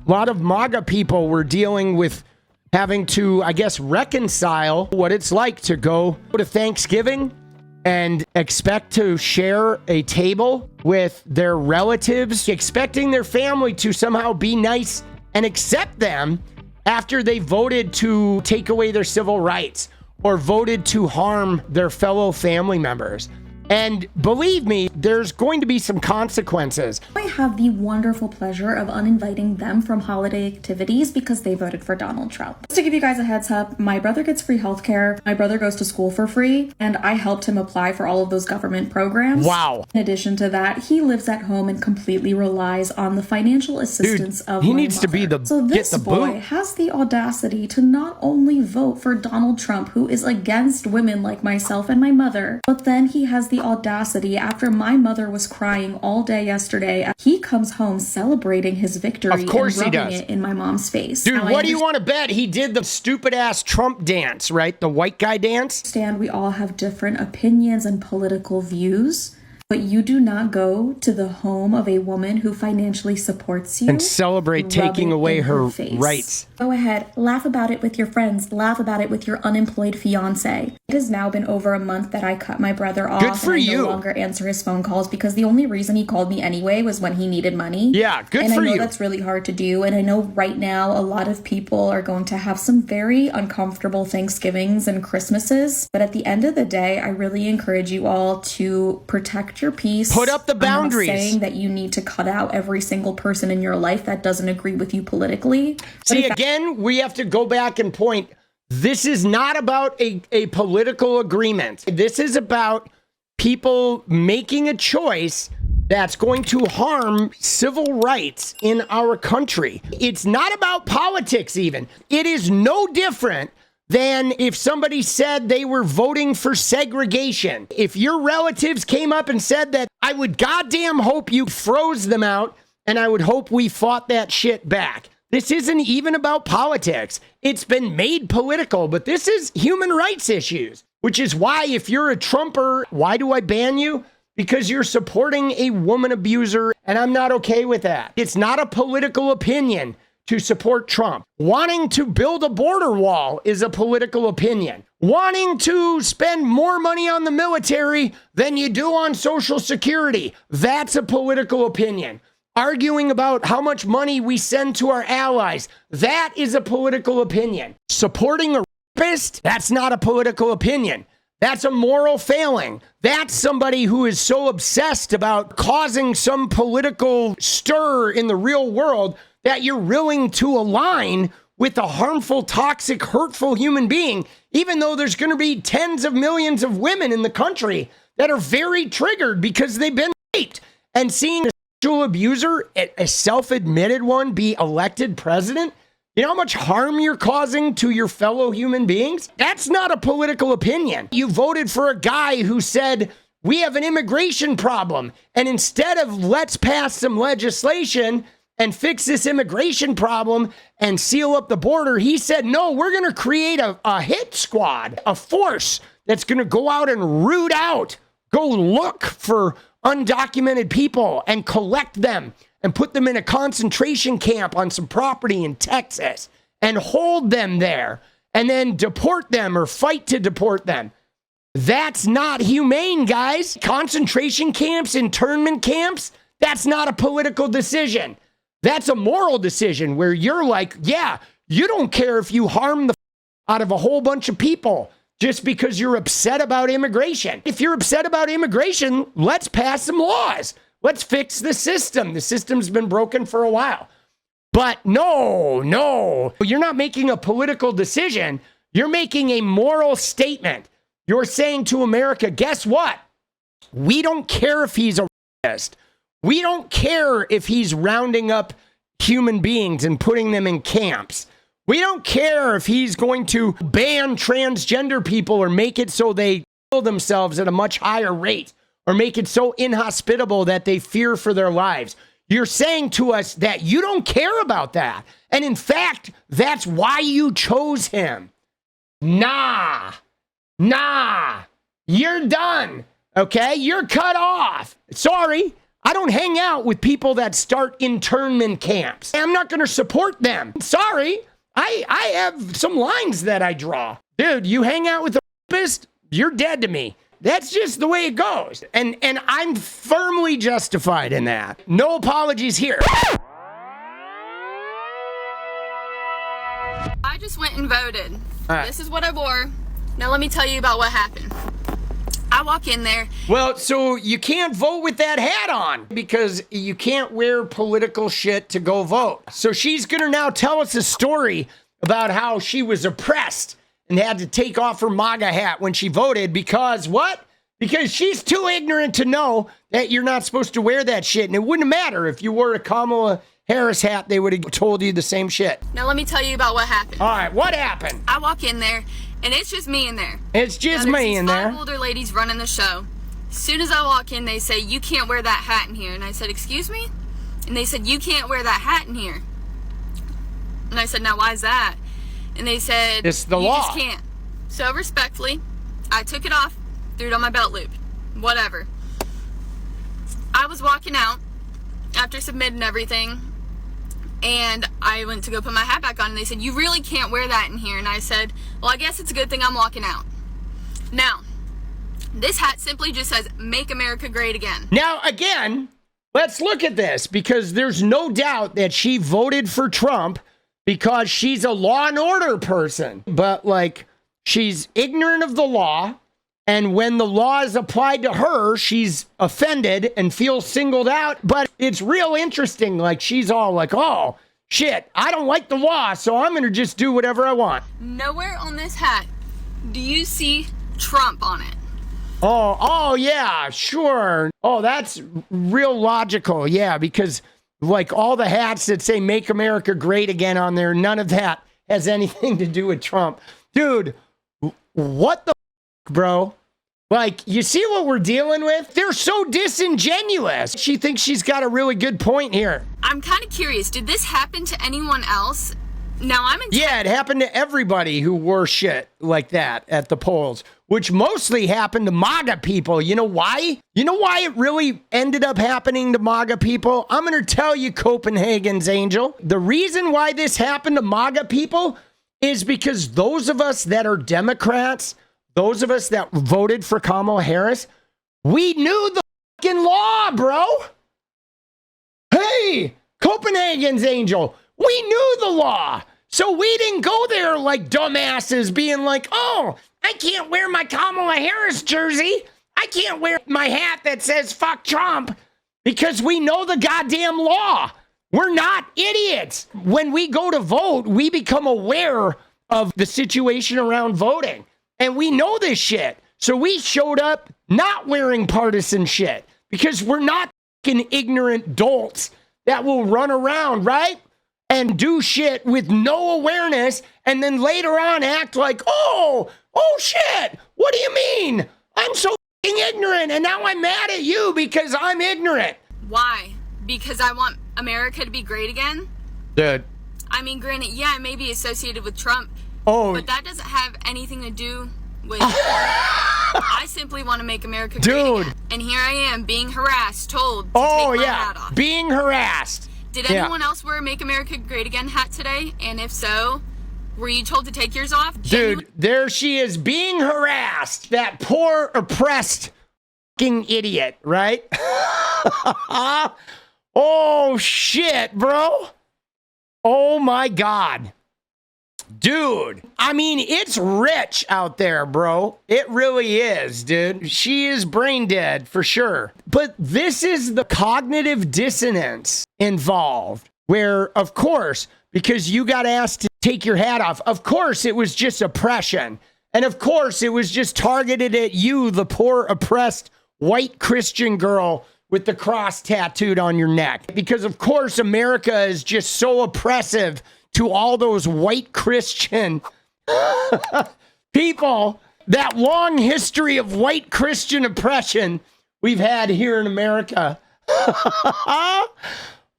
A lot of Maga people were dealing with having to, I guess, reconcile what it's like to go to Thanksgiving and expect to share a table with their relatives, expecting their family to somehow be nice and accept them after they voted to take away their civil rights or voted to harm their fellow family members. And believe me, there's going to be some consequences. I have the wonderful pleasure of uninviting them from holiday activities because they voted for Donald Trump. Just to give you guys a heads up, my brother gets free healthcare, my brother goes to school for free, and I helped him apply for all of those government programs. Wow. In addition to that, he lives at home and completely relies on the financial assistance of he my needs mother. to be the So this get the boy boot. has the audacity to not only vote for Donald Trump, who is against women like myself and my mother, but then he has the audacity after my mother was crying all day yesterday. He comes home celebrating his victory Of course and he rubbing does. it in my mom's face. Dude, Now, what do you want to bet? He did the stupid ass Trump dance, right? The white guy dance. Understand we all have different opinions and political views, but you do not go to the home of a woman who financially supports you And celebrate rub taking it away in her face. rights. Go ahead, laugh about it with your friends, laugh about it with your unemployed fiance. It has now been over a month that I cut my brother off. Good for and I you. no longer answer his phone calls because the only reason he called me anyway was when he needed money. Yeah, good and for I know you. that's really hard to do, and I know right now a lot of people are going to have some very uncomfortable Thanksgivings and Christmases, but at the end of the day, I really encourage you all to protect your peace. Put up the boundaries. I'm not saying that you need to cut out every single person in your life that doesn't agree with you politically. See, again, we have to go back and point. This is not about a political agreement. This is about people making a choice that's going to harm civil rights in our country. It's not about politics even. It is no different than if somebody said they were voting for segregation. If your relatives came up and said that, I would goddamn hope you froze them out, and I would hope we fought that shit back. This isn't even about politics. It's been made political, but this is human rights issues, which is why if you're a Trumper, why do I ban you? Because you're supporting a woman abuser, and I'm not okay with that. It's not a political opinion to support Trump. Wanting to build a border wall is a political opinion. Wanting to spend more money on the military than you do on Social Security, that's a political opinion. Arguing about how much money we send to our allies, that is a political opinion. Supporting a rapist, that's not a political opinion. That's a moral failing. That's somebody who is so obsessed about causing some political stir in the real world that you're willing to align with a harmful, toxic, hurtful human being, even though there's going to be tens of millions of women in the country that are very triggered because they've been raped. And seeing a sexual abuser, a self-admitted one, be elected president, you know how much harm you're causing to your fellow human beings? That's not a political opinion. You voted for a guy who said, we have an immigration problem. And instead of let's pass some legislation and fix this immigration problem and seal up the border, he said, no, we're going to create a hit squad, a force that's going to go out and root out, go look for undocumented people and collect them and put them in a concentration camp on some property in Texas and hold them there and then deport them or fight to deport them. That's not humane, guys. Concentration camps, internment camps, that's not a political decision. That's a moral decision where you're like, yeah, you don't care if you harm the out of a whole bunch of people just because you're upset about immigration. If you're upset about immigration, let's pass some laws. Let's fix the system. The system's been broken for a while. But no, you're not making a political decision. You're making a moral statement. You're saying to America, guess what? We don't care if he's a racist. We don't care if he's rounding up human beings and putting them in camps. We don't care if he's going to ban transgender people or make it so they kill themselves at a much higher rate or make it so inhospitable that they fear for their lives. You're saying to us that you don't care about that. And in fact, that's why you chose him. Nah, you're done. Okay, you're cut off. Sorry. I don't hang out with people that start internment camps. I'm not going to support them. Sorry. I have some lines that I draw. Dude, you hang out with a rapist, you're dead to me. That's just the way it goes. And I'm firmly justified in that. No apologies here. I just went and voted. Right. This is what I wore. Now let me tell you about what happened. I walk in there. Well, so you can't vote with that hat on because you can't wear political shit to go vote. So she's going to now tell us a story about how she was oppressed and had to take off her Maga hat when she voted because what? Because she's too ignorant to know that you're not supposed to wear that shit. And it wouldn't matter if you wore a Kamala Harris hat, they would have told you the same shit. Now let me tell you about what happened. All right, what happened? I walk in there, and it's just me in there. It's just me in there. 5 older ladies running the show. As soon as I walk in, they say, "You can't wear that hat in here." And I said, "Excuse me?" And they said, "You can't wear that hat in here." And I said, "Now why is that?" And they said, "It's the you law." just can't. So respectfully, I took it off, threw it on my belt loop. Whatever. I was walking out after submitting everything, and I went to go put my hat back on, and they said, "You really can't wear that in here." And I said, "Well, I guess it's a good thing I'm walking out." Now, this hat simply just says, "Make America Great Again." Now, again, let's look at this because there's no doubt that she voted for Trump because she's a law and order person. But, like, she's ignorant of the law. And when the law is applied to her, she's offended and feels singled out. But it's real interesting. Like, she's all like, "Oh, shit, I don't like the law, so I'm going to just do whatever I want." Nowhere on this hat do you see Trump on it. Oh, yeah, sure. Oh, that's real logical. Yeah, because like all the hats that say "Make America Great Again" on there, none of that has anything to do with Trump. Dude, what the bro? Like, you see what we're dealing with? They're so disingenuous. She thinks she's got a really good point here. I'm kind of curious, did this happen to anyone else? Now, I'm in. Yeah, it happened to everybody who wore shit like that at the polls, which mostly happened to MAGA people. You know why? You know why it really ended up happening to MAGA people? I'm going to tell you, Copenhagen's angel. The reason why this happened to MAGA people is because those of us that are Democrats, those of us that voted for Kamala Harris, we knew the fucking law, bro. Hey, Copenhagen's angel, we knew the law. So we didn't go there like dumbasses being like, "Oh, I can't wear my Kamala Harris jersey. I can't wear my hat that says fuck Trump," because we know the goddamn law. We're not idiots. When we go to vote, we become aware of the situation around voting. And we know this shit. So we showed up not wearing partisan shit because we're not fucking ignorant dolts that will run around, right? And do shit with no awareness and then later on act like, oh shit, what do you mean? I'm so fucking ignorant and now I'm mad at you because I'm ignorant. Why? Because I want America to be great again? Dude. I mean, granted, yeah, it may be associated with Trump, but that doesn't have anything to do with I simply want to make America great again. And here I am being harassed, told to take my hat off. Being harassed. Did anyone else wear a Make America Great Again hat today? And if so, were you told to take yours off? Dude, there she is being harassed. That poor, oppressed fucking idiot, right? Oh, shit, bro. Oh, my God. Dude, I mean, it's rich out there, bro. It really is, dude. She is brain dead for sure. But this is the cognitive dissonance involved where, of course, because you got asked to take your hat off, of course, it was just oppression. And of course, it was just targeted at you, the poor, oppressed white Christian girl with the cross tattooed on your neck. Because, of course, America is just so oppressive to all those white Christian people, that long history of white Christian oppression we've had here in America.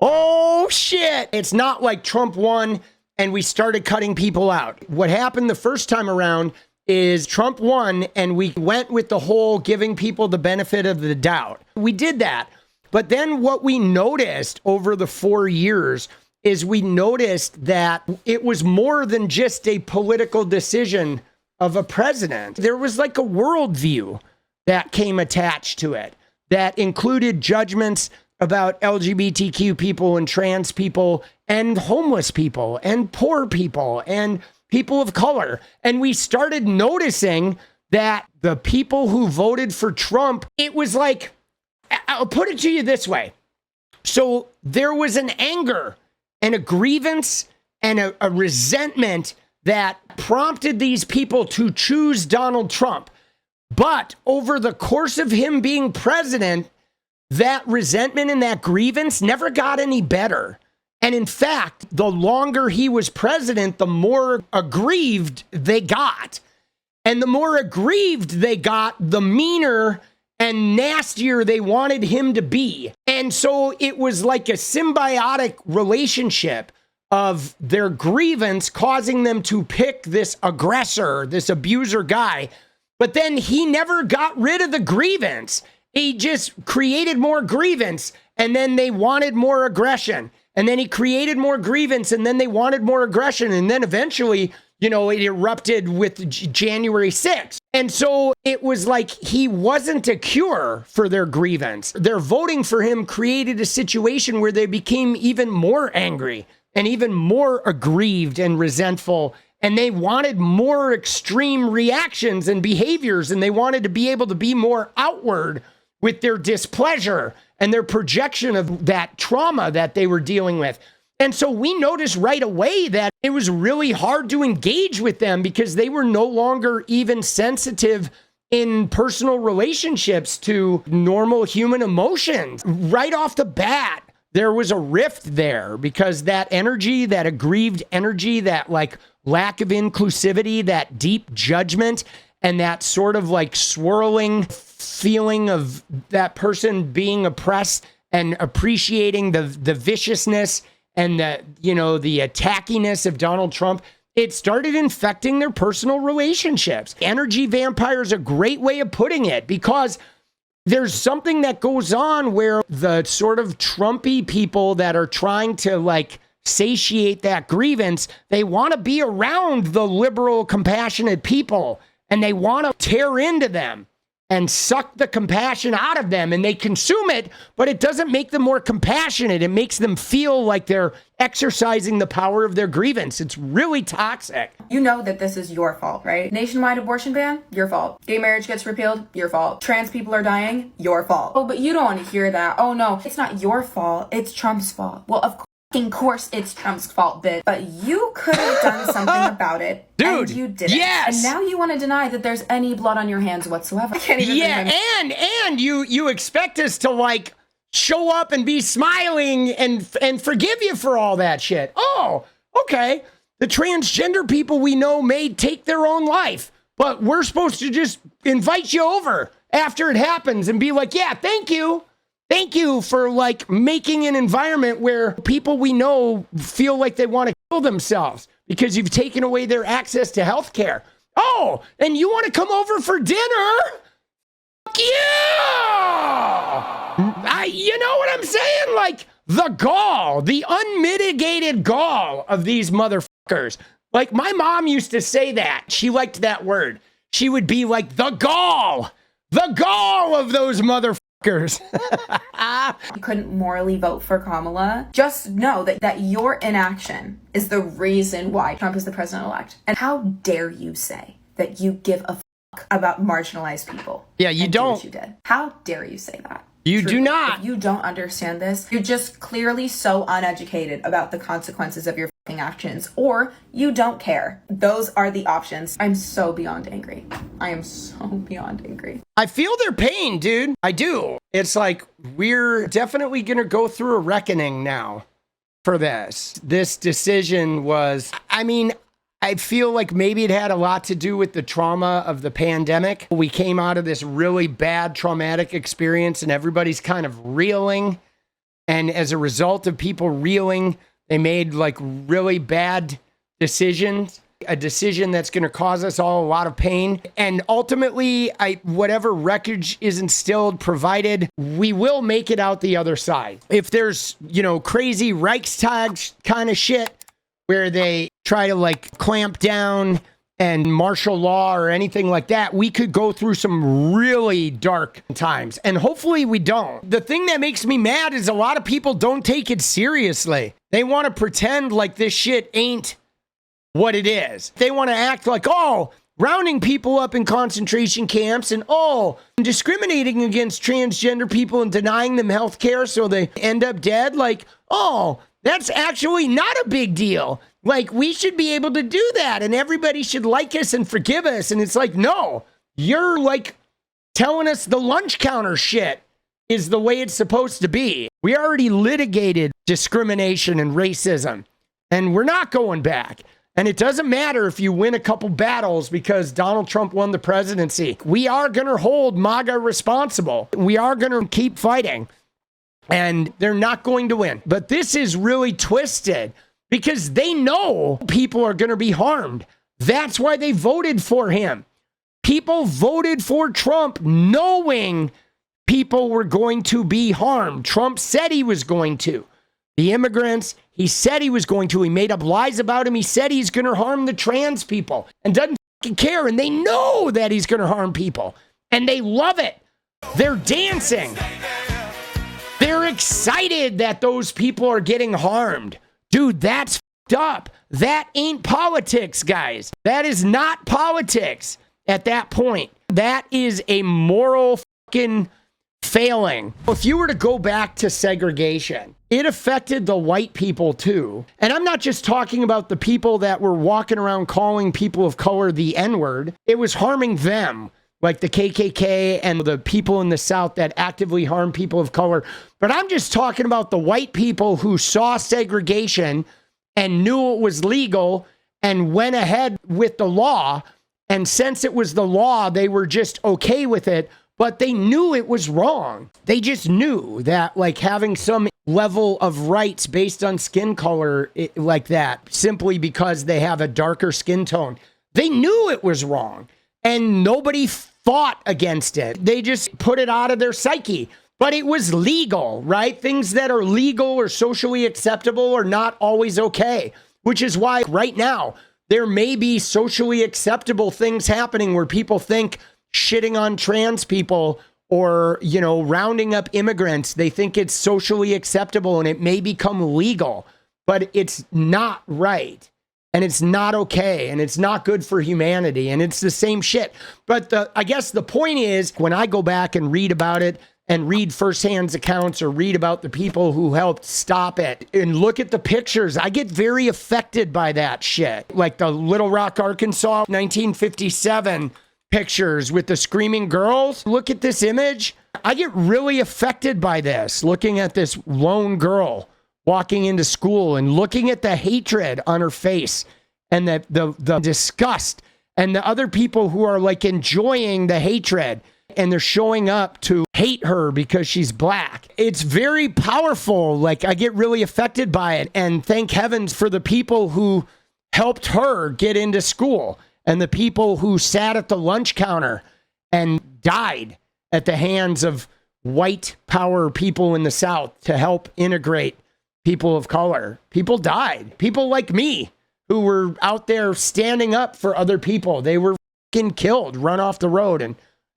Oh, shit. It's not like Trump won and we started cutting people out. What happened the first time around is Trump won and we went with the whole giving people the benefit of the doubt. We did that. But then what we noticed over the 4 years is we noticed that it was more than just a political decision of a president. There was like a worldview that came attached to it that included judgments about LGBTQ people and trans people and homeless people and poor people and people of color. And we started noticing that the people who voted for Trump, it was like, I'll put it to you this way. So there was an anger and a grievance and a resentment that prompted these people to choose Donald Trump. But over the course of him being president, that resentment and that grievance never got any better. And in fact, the longer he was president, the more aggrieved they got. And the more aggrieved they got, the meaner and nastier they wanted him to be. And so it was like a symbiotic relationship of their grievance causing them to pick this aggressor, this abuser guy. But then he never got rid of the grievance. He just created more grievance, and then they wanted more aggression. And then he created more grievance, and then they wanted more aggression. And then eventually, it erupted with January 6th. And so it was like he wasn't a cure for their grievance. Their voting for him created a situation where they became even more angry and even more aggrieved and resentful. And they wanted more extreme reactions and behaviors, and they wanted to be able to be more outward with their displeasure and their projection of that trauma that they were dealing with. And so we noticed right away that it was really hard to engage with them because they were no longer even sensitive in personal relationships to normal human emotions. Right off the bat, there was a rift there because that energy, that aggrieved energy, that like lack of inclusivity, that deep judgment, and that sort of like swirling feeling of that person being oppressed and appreciating the viciousness and the attackiness of Donald Trump, it started infecting their personal relationships. Energy vampire is a great way of putting it because there's something that goes on where the sort of Trumpy people that are trying to like satiate that grievance, they want to be around the liberal, compassionate people and they want to tear into them and suck the compassion out of them, and they consume it, but it doesn't make them more compassionate. It makes them feel like they're exercising the power of their grievance. It's really toxic. You know that this is your fault, right? Nationwide abortion ban? Your fault. Gay marriage gets repealed? Your fault. Trans people are dying? Your fault. Oh, but you don't want to hear that. Oh no, it's not your fault. It's Trump's fault. Well, of course it's Trump's fault, bitch. But you could have done something about it. Dude, and you didn't. Yes. And now you want to deny that there's any blood on your hands whatsoever. I can't even and you expect us to like show up and be smiling and forgive you for all that shit. Oh, okay. The transgender people we know may take their own life, but we're supposed to just invite you over after it happens and be like, yeah, thank you. Thank you for like making an environment where people we know feel like they want to kill themselves because you've taken away their access to health care. Oh, and you want to come over for dinner? Fuck yeah! You know what I'm saying? Like the gall, the unmitigated gall of these motherfuckers. Like my mom used to say that. She liked that word. She would be like, the gall of those motherfuckers. You couldn't morally vote for Kamala. Just know that your inaction is the reason why Trump is the president-elect. And how dare you say that you give a fuck about marginalized people? Yeah, you don't. Do what you did. How dare you say that? You do not. If you don't understand this, you're just clearly so uneducated about the consequences of your fucking actions, or you don't care. Those are the options. I'm so beyond angry. I am so beyond angry. I feel their pain, dude. I do. It's like we're definitely going to go through a reckoning now for this. This decision was, I feel like maybe it had a lot to do with the trauma of the pandemic. We came out of this really bad traumatic experience and everybody's kind of reeling. And as a result of people reeling, they made like really bad decisions. a decision that's going to cause us all a lot of pain. And ultimately, whatever wreckage is instilled, provided we will make it out the other side. If there's, crazy Reichstag kind of shit where they try to like clamp down and martial law or anything like that, we could go through some really dark times. And hopefully we don't. The thing that makes me mad is a lot of people don't take it seriously. They want to pretend like this shit ain't what it is. They want to act like, rounding people up in concentration camps and discriminating against transgender people and denying them health care so they end up dead. Like, that's actually not a big deal. Like, we should be able to do that and everybody should like us and forgive us. And it's like, no, you're like telling us the lunch counter shit is the way it's supposed to be. We already litigated discrimination and racism, and we're not going back. And it doesn't matter if you win a couple battles because Donald Trump won the presidency. We are going to hold Maga responsible. We are going to keep fighting, and they're not going to win. But this is really twisted because they know people are going to be harmed. That's why they voted for him. People voted for Trump knowing people were going to be harmed. Trump said he was going to. The immigrants, he said he was going to. He made up lies about him. He said he's going to harm the trans people and doesn't fucking care. And they know that he's going to harm people. And they love it. They're dancing. They're excited that those people are getting harmed. Dude, that's fucked up. That ain't politics, guys. That is not politics at that point. That is a moral fucking failing. If you were to go back to segregation, it affected the white people too. And I'm not just talking about the people that were walking around calling people of color the N-word. It was harming them, like the KKK and the people in the South that actively harm people of color. But I'm just talking about the white people who saw segregation and knew it was legal and went ahead with the law. And since it was the law, they were just okay with it. But they knew it was wrong. They just knew that, like, having some level of rights based on skin color like that, simply because they have a darker skin tone, they knew it was wrong. And nobody fought against it. They just put it out of their psyche. But it was legal, right? Things that are legal or socially acceptable are not always okay, which is why right now there may be socially acceptable things happening where people think shitting on trans people or, rounding up immigrants. They think it's socially acceptable and it may become legal, but it's not right. And it's not okay. And it's not good for humanity. And it's the same shit. But I guess the point is, when I go back and read about it and read firsthand accounts or read about the people who helped stop it and look at the pictures, I get very affected by that shit. Like the Little Rock, Arkansas, 1957 pictures with the screaming girls. Look at this image. I get really affected by this, looking at this lone girl walking into school and looking at the hatred on her face and the disgust, and the other people who are like enjoying the hatred and they're showing up to hate her because she's black. It's very powerful. Like, I get really affected by it, and thank heavens for the people who helped her get into school and the people who sat at the lunch counter and died at the hands of white power people in the South to help integrate people of color. People died. People like me who were out there standing up for other people. They were fucking killed, run off the road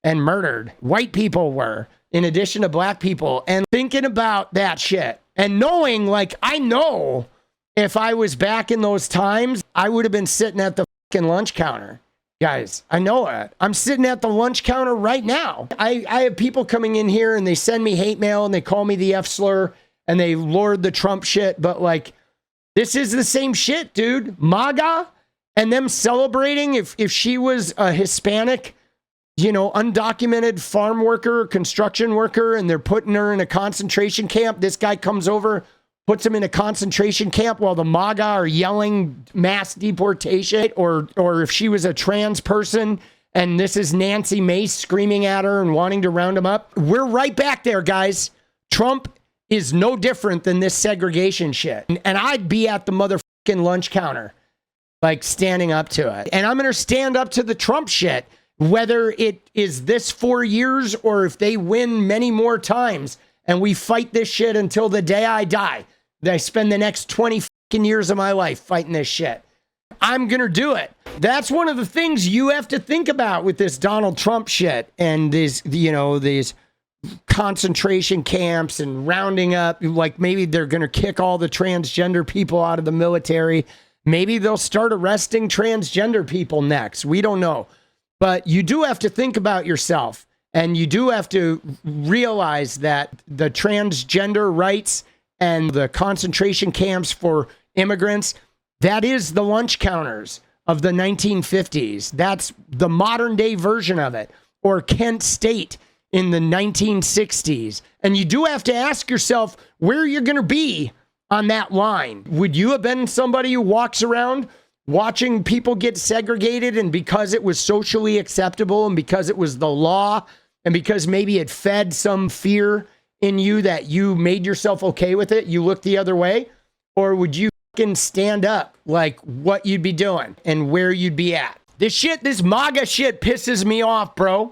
and murdered. White people were, in addition to black people. And thinking about that shit and knowing, like, I know if I was back in those times, I would have been sitting at the fucking lunch counter. Guys, I know it. I'm sitting at the lunch counter right now. I have people coming in here and they send me hate mail and they call me the F slur and they lord the Trump shit. But like, this is the same shit, dude. Maga and them celebrating if she was a Hispanic, undocumented farm worker, construction worker, and they're putting her in a concentration camp. This guy comes over, puts him in a concentration camp while the Maga are yelling mass deportation. Or if she was a trans person and this is Nancy Mace screaming at her and wanting to round him up. We're right back there, guys. Trump is no different than this segregation shit. And I'd be at the motherfucking lunch counter like standing up to it. And I'm going to stand up to the Trump shit, whether it is this 4 years or if they win many more times and we fight this shit until the day I die. That I spend the next 20 fucking years of my life fighting this shit. I'm going to do it. That's one of the things you have to think about with this Donald Trump shit and these, you know, these concentration camps and rounding up, like maybe they're going to kick all the transgender people out of the military. Maybe they'll start arresting transgender people next. We don't know. But you do have to think about yourself, and you do have to realize that the transgender rights and the concentration camps for immigrants, that is the lunch counters of the 1950s. That's the modern day version of it, or Kent State in the 1960s. And you do have to ask yourself where you're going to be on that line. Would you have been somebody who walks around watching people get segregated, and because it was socially acceptable and because it was the law and because maybe it fed some fear in you that you made yourself okay with it, you look the other way? Or would you fucking stand up like what you'd be doing and where you'd be at? This Maga shit pisses me off, bro.